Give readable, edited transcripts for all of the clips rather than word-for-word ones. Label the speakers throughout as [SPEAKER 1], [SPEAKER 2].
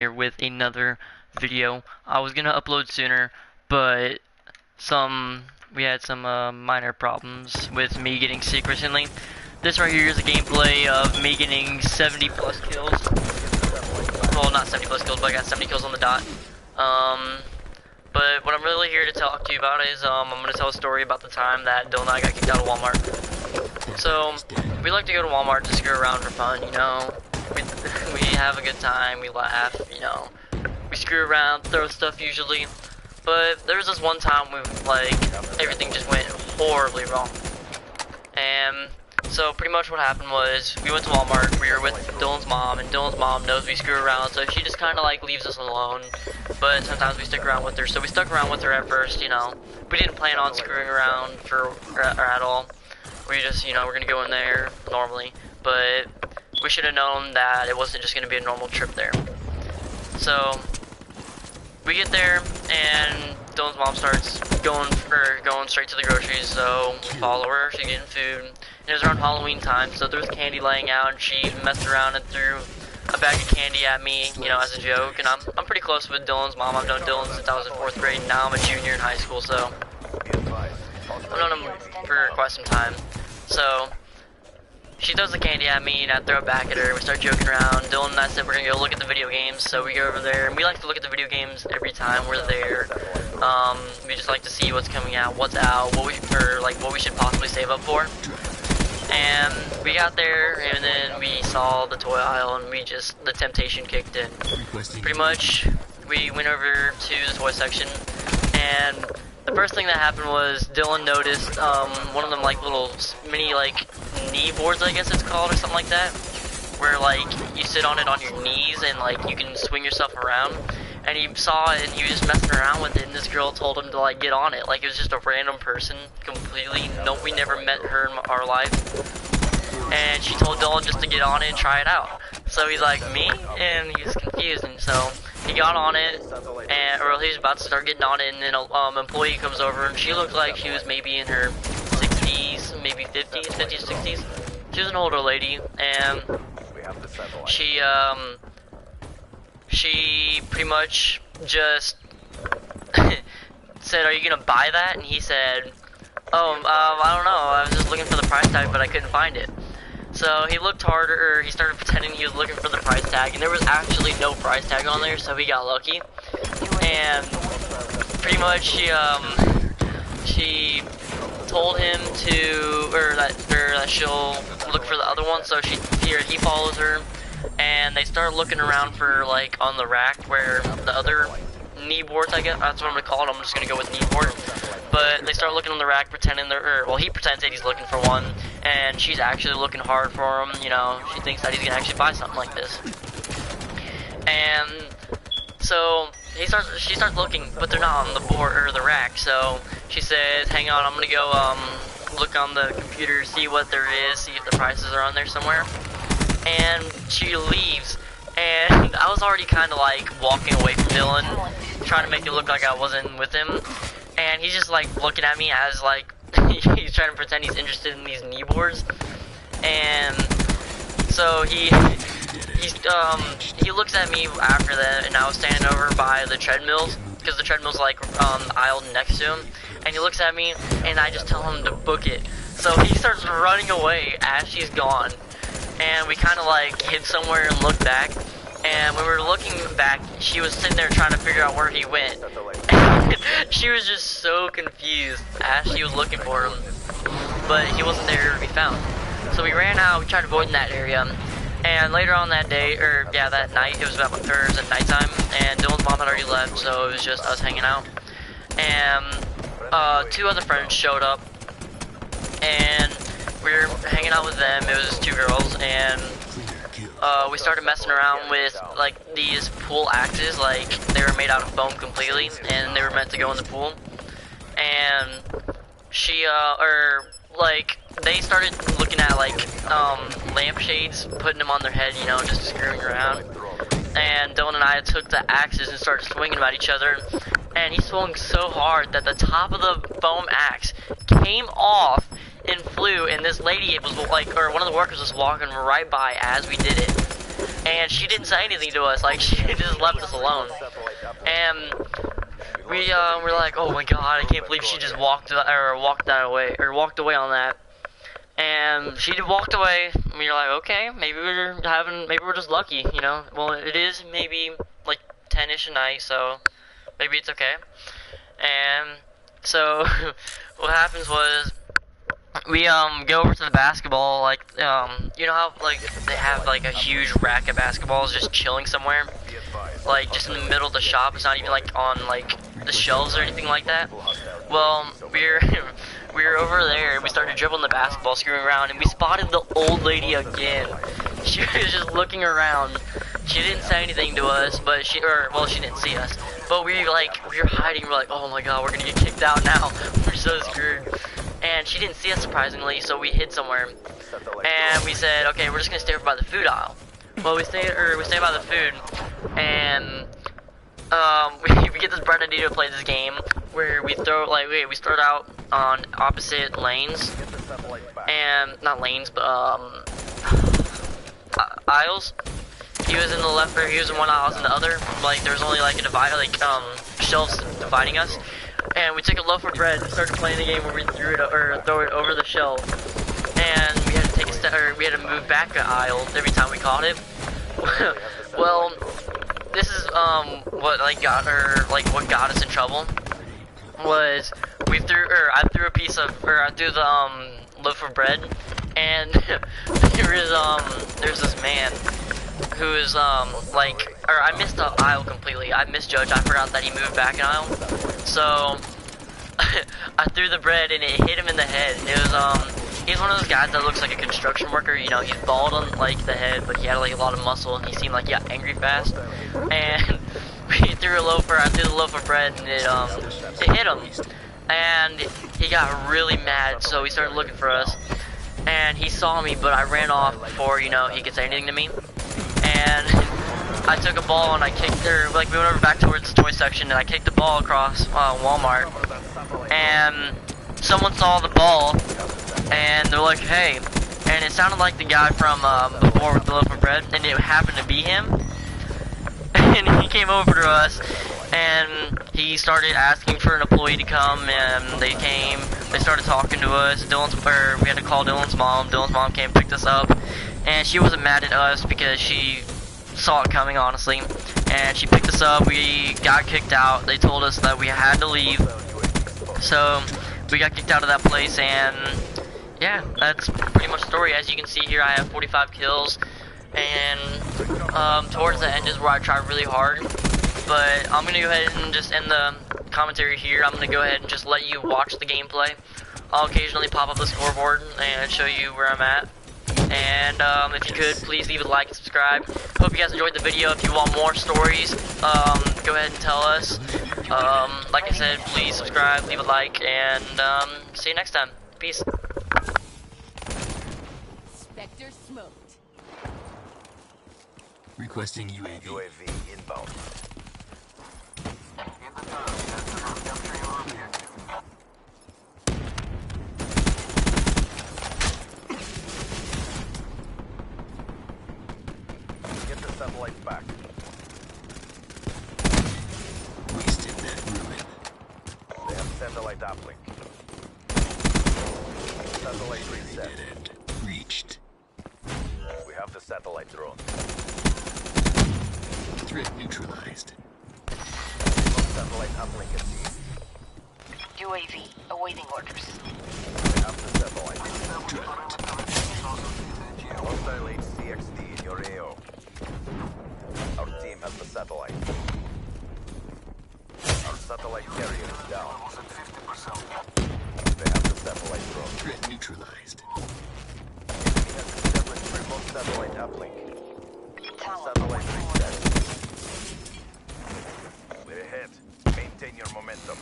[SPEAKER 1] here with another video. I was gonna upload sooner, but we had some minor problems with me getting sick recently. This right here is a gameplay of me getting 70 plus kills. Well, not 70 plus kills, but I got 70 kills on the dot. But what I'm really here to talk to you about is I'm gonna tell a story about the time that Dylan and I got kicked out of Walmart. So we like to go to Walmart to screw around for fun, you know. We have a good time, we laugh, you know. We screw around, throw stuff usually. But there was this one time when everything just went horribly wrong. And so pretty much what happened was we went to Walmart, we were with Dylan's mom, and Dylan's mom knows we screw around, so she just kinda leaves us alone. But sometimes we stick around with her, so we stuck around with her at first, you know. We didn't plan on screwing around or at all. We just, you know, we're gonna go in there normally. But we should have known that it wasn't just gonna be a normal trip there. So we get there and Dylan's mom starts going straight to the groceries, so we follow her, she's getting food. And it was around Halloween time, so there was candy laying out and she messed around and threw a bag of candy at me, you know, as a joke. And I'm pretty close with Dylan's mom. I've known Dylan since I was in 4th grade, and now I'm a junior in high school, so I've known him for quite some time. So she throws the candy at me and I throw it back at her. We start joking around. Dylan and I said we're gonna go look at the video games, so we go over there and we like to look at the video games every time we're there. We just like to see what's coming out, what's out, what we should possibly save up for. And we got there and then we saw the toy aisle and the temptation kicked in. Pretty much we went over to the toy section and the first thing that happened was Dylan noticed one of them little mini knee boards, I guess it's called, or something like that, where you sit on it on your knees and you can swing yourself around. And he saw it and he was just messing around with it, and this girl told him to get on it. It was just a random person completely. No, we never met her in our life. And she told Dylan just to get on it and try it out. So he's like, me? And he was confused, and so he got on it, or he was about to start getting on it, and then an employee comes over, and she looked like she was maybe in her 60s, maybe 50s, 60s. She was an older lady, and she pretty much just said, "Are you gonna buy that?" And he said, "Oh, I don't know. I was just looking for the price tag, but I couldn't find it." So he looked harder, he started pretending he was looking for the price tag, and there was actually no price tag on there, so he got lucky. And pretty much she told him that she'll look for the other one, so he follows her, and they start looking around for on the rack where the other knee boards, I guess that's what I'm gonna call it. I'm just gonna go with knee board. But they start looking on the rack, pretending he pretends that he's looking for one, and she's actually looking hard for him. You know, she thinks that he's gonna actually buy something like this. And so she starts looking, but they're not on the board or the rack. So she says, "Hang on, I'm gonna go look on the computer, see what there is, see if the prices are on there somewhere." And she leaves, and I was already kind of walking away from Dylan, trying to make it look like I wasn't with him. And he's just looking at me as he's trying to pretend he's interested in these knee boards. And so he looks at me after that, and I was standing over by the treadmills, because the treadmill's aisle next to him. And he looks at me, and I just tell him to book it. So he starts running away as she's gone. And we kind of hid somewhere and looked back. And when we were looking back, she was sitting there trying to figure out where he went. She was just so confused as she was looking for him, but he wasn't there to be found. So we ran out, we tried avoiding that area, and later on that day, that night, it was at nighttime, and Dylan's mom had already left, so it was just us hanging out. And 2 other friends showed up, and we were hanging out with them. It was 2 girls, and we started messing around with these pool axes. They were made out of foam completely, and they were meant to go in the pool. And they started looking at lampshades, putting them on their head, you know, just screwing around. And Dylan and I took the axes and started swinging at each other, and he swung so hard that the top of the foam axe came off and flew, and this lady was one of the workers was walking right by as we did it. and she didn't say anything to us. Like, she just left us alone. And we were like, oh my god, I can't believe she just walked away on that. And she walked away, and we were like, okay, maybe we're just lucky, you know. Well, it is maybe like 10ish at night, so maybe it's okay. And so what happens was we go over to the basketball, like you know how like they have like a huge rack of basketballs just chilling somewhere, like just in the middle of the shop. It's not even like on like the shelves or anything like that. Well, we were over there, we started dribbling the basketball, screwing around, and we spotted the old lady again. She was just looking around. She didn't say anything to us, but she didn't see us. But we were hiding, we're like, oh my god, we're gonna get kicked out now. We're so screwed. And she didn't see us, surprisingly, so we hid somewhere. And we said, okay, we're just gonna stay over by the food aisle. Well, we stay by the food, and we get this bright idea to play this game where we start out on opposite lanes, and not lanes, but aisles. He was in the left, or he was in one aisle, I was in the other. Like there was only like a divide, like shelves dividing us. And we took a loaf of bread and started playing the game where we throw it over the shelf. And we had to take a step, or we had to move back an aisle every time we caught it. Well, this is what got us in trouble. Was I threw the loaf of bread, and there's this man who is I missed the aisle completely. I misjudged. I forgot that he moved back an aisle. So I threw the bread and it hit him in the head. It was he's one of those guys that looks like a construction worker. You know, he's bald on like the head, but he had like a lot of muscle, and he seemed like he got angry fast. And I threw the loaf of bread, and it hit him, and he got really mad. So he started looking for us, and he saw me, but I ran off before he could say anything to me. And I took a ball and I kicked her, we went over back towards the toy section, and I kicked the ball across Walmart, and someone saw the ball, and they're like, hey, and it sounded like the guy from before with the loaf of bread, and it happened to be him. And he came over to us, and he started asking for an employee to come, and they came. They started talking to us. We had to call Dylan's mom. Dylan's mom came and picked us up, and she wasn't mad at us because she saw it coming, honestly. And she picked us up. We got kicked out. They told us that we had to leave, so we got kicked out of that place. And yeah, that's pretty much the story. As you can see here, I have 45 kills. And towards the end is where I try really hard, but I'm gonna go ahead and just end the commentary here. I'm gonna go ahead and just let you watch the gameplay. I'll occasionally pop up the scoreboard and show you where I'm at. And if you could, please leave a like and subscribe. Hope you guys enjoyed the video. If you want more stories, go ahead and tell us. Like I said, please subscribe, leave a like, and see you next time. Peace.
[SPEAKER 2] Spectre smoked.
[SPEAKER 3] Requesting UAV.
[SPEAKER 4] UAV inbound. Get the satellites back.
[SPEAKER 3] Wasted that ruin.
[SPEAKER 4] They have satellite uplink. Satellite reset.
[SPEAKER 3] Dead end. Reached.
[SPEAKER 4] We have the satellite drone.
[SPEAKER 3] Threat neutralized.
[SPEAKER 4] Satellite uplink achieved.
[SPEAKER 2] UAV awaiting orders.
[SPEAKER 4] We have the satellite.
[SPEAKER 3] Dropped.
[SPEAKER 4] Hostile HCXD in your AO. Our team has the satellite. Our satellite carrier is down. They have the satellite drone.
[SPEAKER 3] Threat neutralized.
[SPEAKER 4] Enemy has established remote satellite uplink. Satellite reset. We're ahead. Maintain your momentum.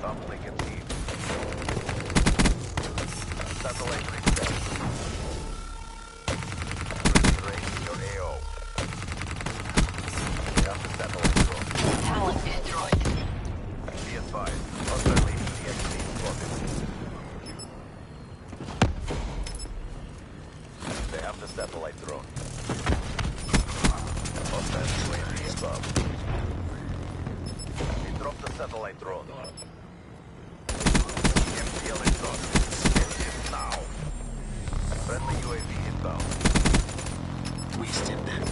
[SPEAKER 4] Uplink achieved. Satellite reset. Range your AO. We have the satellite drone.
[SPEAKER 2] Talent destroyed.
[SPEAKER 4] Be advised. Hostile HCXD spotted. drone. Hostile UAV above. We dropped the satellite drone. Empty electronics. Engine now. Friendly UAV inbound.
[SPEAKER 3] Wasted that